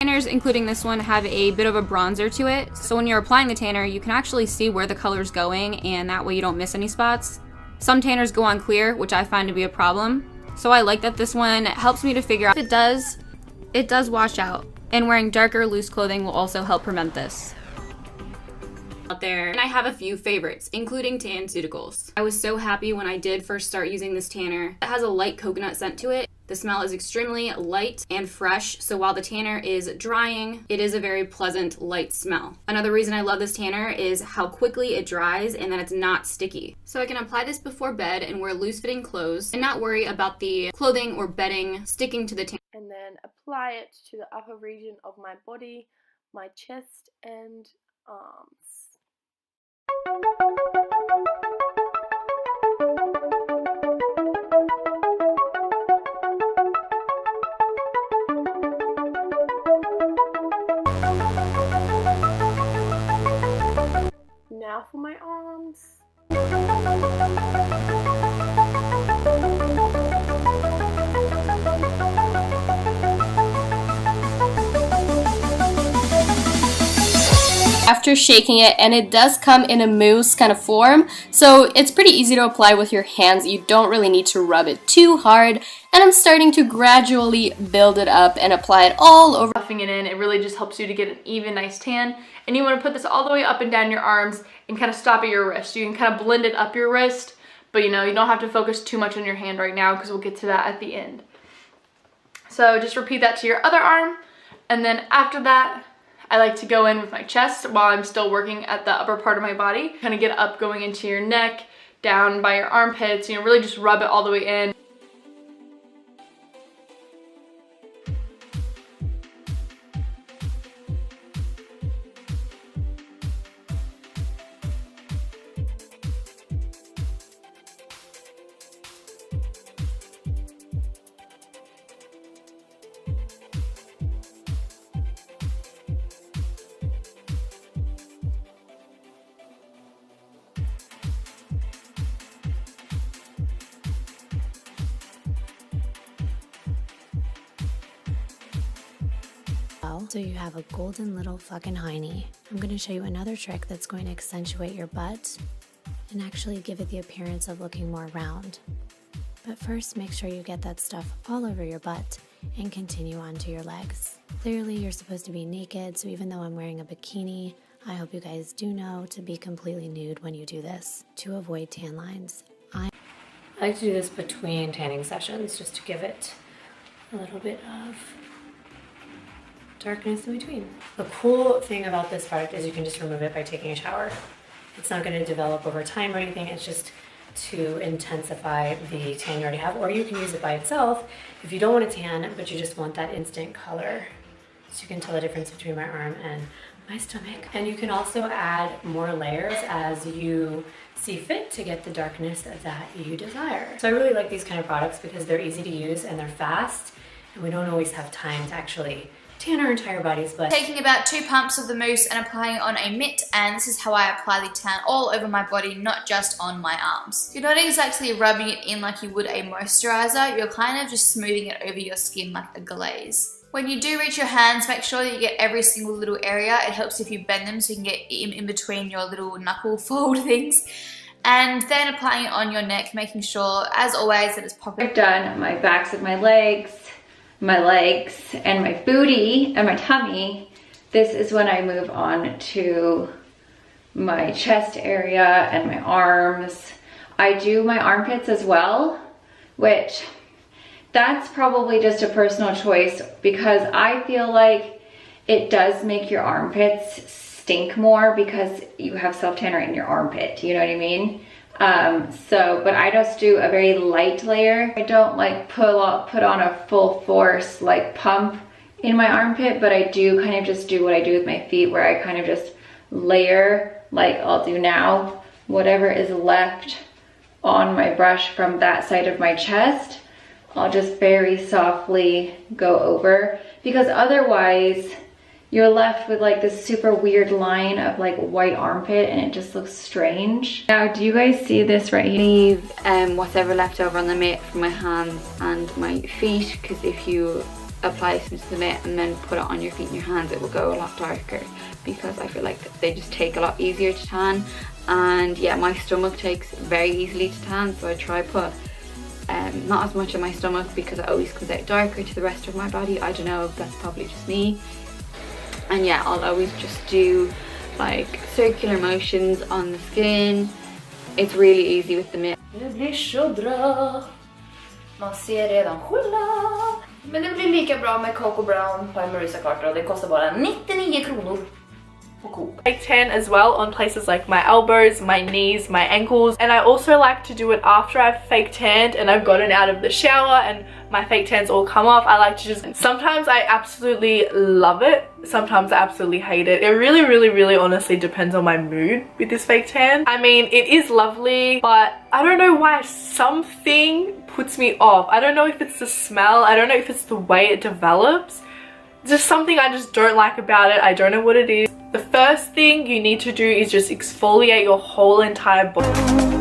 Tanners, including this one, have a bit of a bronzer to it. So when you're applying the tanner, you can actually see where the color's going, and that way you don't miss any spots. Some tanners go on clear, which I find to be a problem. So I like that this one helps me to figure out if it does wash out. And wearing darker, loose clothing will also help prevent this. Out there, and I have a few favorites, including TanCeuticals. I was so happy when I did first start using this tanner. It has a light coconut scent to it. The smell is extremely light and fresh, so while the tanner is drying, it is a very pleasant, light smell. Another reason I love this tanner is how quickly it dries and that it's not sticky. So I can apply this before bed and wear loose-fitting clothes and not worry about the clothing or bedding sticking to the tanner. And then apply it to the upper region of my body, my chest and arms. Now for my arms. After shaking it, and it does come in a mousse kind of form, so it's pretty easy to apply with your hands. You don't really need to rub it too hard, and I'm starting to gradually build it up and apply it all over. Buffing it in, it really just helps you to get an even, nice tan. And you want to put this all the way up and down your arms and kind of stop at your wrist. You can kind of blend it up your wrist, but you know, you don't have to focus too much on your hand right now because we'll get to that at the end. So just repeat that to your other arm, and then after that, I like to go in with my chest while I'm still working at the upper part of my body. Kind of get up going into your neck, down by your armpits, you know, really just rub it all the way in. So you have a golden little fucking hiney. I'm going to show you another trick that's going to accentuate your butt and actually give it the appearance of looking more round. But first, make sure you get that stuff all over your butt and continue on to your legs. Clearly, you're supposed to be naked, so even though I'm wearing a bikini, I hope you guys do know to be completely nude when you do this to avoid tan lines. I like to do this between tanning sessions just to give it a little bit of darkness in between. The cool thing about this product is you can just remove it by taking a shower. It's not going to develop over time or anything. It's just to intensify the tan you already have, or you can use it by itself if you don't want a tan but you just want that instant color. So you can tell the difference between my arm and my stomach. And you can also add more layers as you see fit to get the darkness that you desire. So I really like these kind of products because they're easy to use and they're fast, and we don't always have time to actually tan our entire bodies. But taking about 2 pumps of the mousse and applying it on a mitt, and this is how I apply the tan all over my body, not just on my arms. You're not exactly rubbing it in like you would a moisturizer, you're kind of just smoothing it over your skin like a glaze. When you do reach your hands, make sure that you get every single little area. It helps if you bend them so you can get in between your little knuckle fold things. And then applying it on your neck, making sure, as always, that it's popping. I've done my backs of my legs, and my booty and my tummy. This is when I move on to my chest area and my arms. I do my armpits as well, which that's probably just a personal choice because I feel like it does make your armpits stink more because you have self-tanner in your armpit, you know what I mean? But I just do a very light layer. I don't like put on a full force like pump in my armpit, but I do kind of just do what I do with my feet where I kind of just layer, like I'll do now, whatever is left on my brush from that side of my chest, I'll just very softly go over, because otherwise you're left with like this super weird line of like white armpit and it just looks strange. Now, do you guys see this right here? Leave whatever left over on the mitt for my hands and my feet, because if you apply this into the mitt and then put it on your feet and your hands, it will go a lot darker, because I feel like they just take a lot easier to tan. And yeah, my stomach takes very easily to tan, so I try put not as much on my stomach because it always comes out darker to the rest of my body. I don't know, that's probably just me. And yeah, I'll always just do like circular motions on the skin. It's really easy with the mitt. Det blir så bra. Man ser redan skillnad. Men det blir lika bra med Coco Brown på Marisa Carter, och det kostar bara 99 kronor. Fake tan as well on places like my elbows, my knees, my ankles, and I also like to do it after I've fake tanned and I've gotten out of the shower and my fake tans all come off. I like to just, sometimes I absolutely love it, sometimes I absolutely hate it. It really honestly depends on my mood with this fake tan. I mean, it is lovely, but I don't know why something puts me off. I don't know if it's the smell, I don't know if it's the way it develops. Just something I just don't like about it. I don't know what it is. The first thing you need to do is just exfoliate your whole entire body.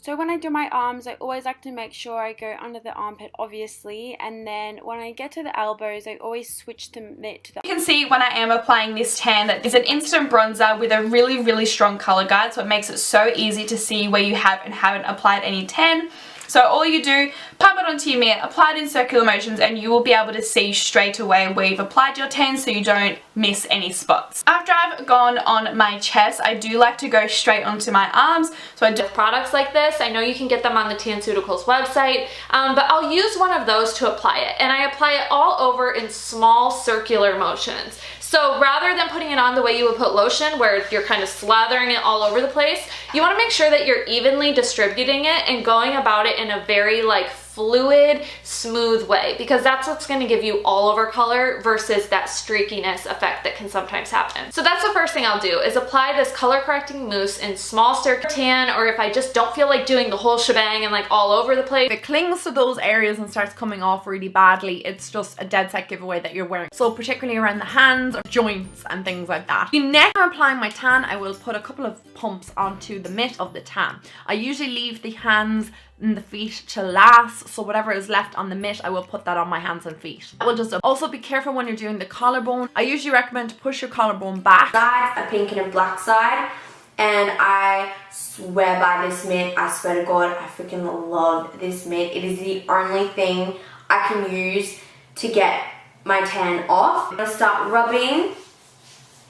So when I do my arms, I always like to make sure I go under the armpit, obviously, and then when I get to the elbows, I always switch the mitt to the... You can see when I am applying this tan that it's an instant bronzer with a really strong color guide, so it makes it so easy to see where you have and haven't applied any tan. So all you do, pump it onto your mitt, apply it in circular motions, and you will be able to see straight away where you've applied your tan so you don't miss any spots. After I've gone on my chest, I do like to go straight onto my arms. So I do products like this. I know you can get them on the TanCeuticals website, but I'll use one of those to apply it. And I apply it all over in small circular motions. So rather than putting it on the way you would put lotion, where you're kind of slathering it all over the place, you want to make sure that you're evenly distributing it and going about it in a very like fluid, smooth way, because that's what's going to give you all over color versus that streakiness effect that can sometimes happen. So that's the first thing I'll do, is apply this color correcting mousse in small circular tan, or if I just don't feel like doing the whole shebang and like all over the place. If it clings to those areas and starts coming off really badly, it's just a dead set giveaway that you're wearing. So particularly around the hands or joints and things like that. The next time I'm applying my tan, I will put a couple of pumps onto the mitt of the tan. I usually leave the hands and the feet to last, so whatever is left on the mitt, I will put that on my hands and feet. I will just also be careful when you're doing the collarbone. I usually recommend to push your collarbone back. Sides, a pink and a black side, and I swear by this mitt. I swear to God, I freaking love this mitt. It is the only thing I can use to get my tan off. I'm gonna start rubbing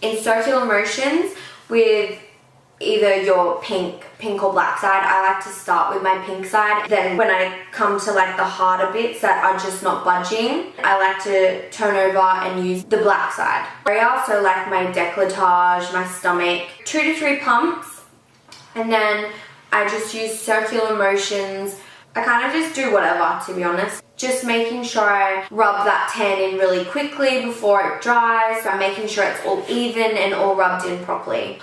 in circular motions with either your pink or black side. I like to start with my pink side. Then when I come to like the harder bits that are just not budging, I like to turn over and use the black side. I also like my décolletage, my stomach. 2 to 3 pumps, and then I just use circular motions. I kind of just do whatever, to be honest. Just making sure I rub that tan in really quickly before it dries. So I'm making sure it's all even and all rubbed in properly.